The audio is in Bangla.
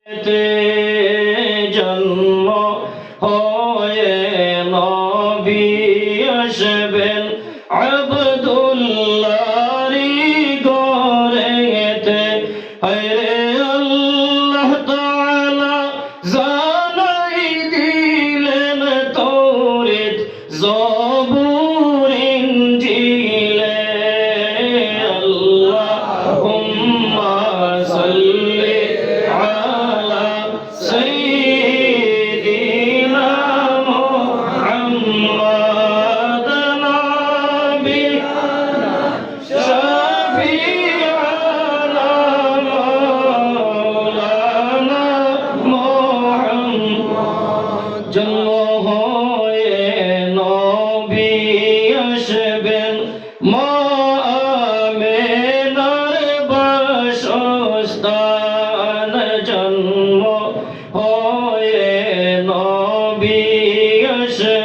তে জন্ম হয়ে নবী আসবেন আব্দুল্লাহরি গড়েতে হায়রে আল্লাহ তাআলা জানাই দিলেন তাওরাত জবুর ইনজিলে আল্লাহুম্মা সাল্লি আলা সাইয়্যিদিনা মুহাম্মাদ নাবিয়ানা শাফিআনা মাওলানা মুহাম্মদ জন্ম হয়ে নবী আসবেন মা আমেনার বাসস্থান জন্ম হয়ে নবী আসবেন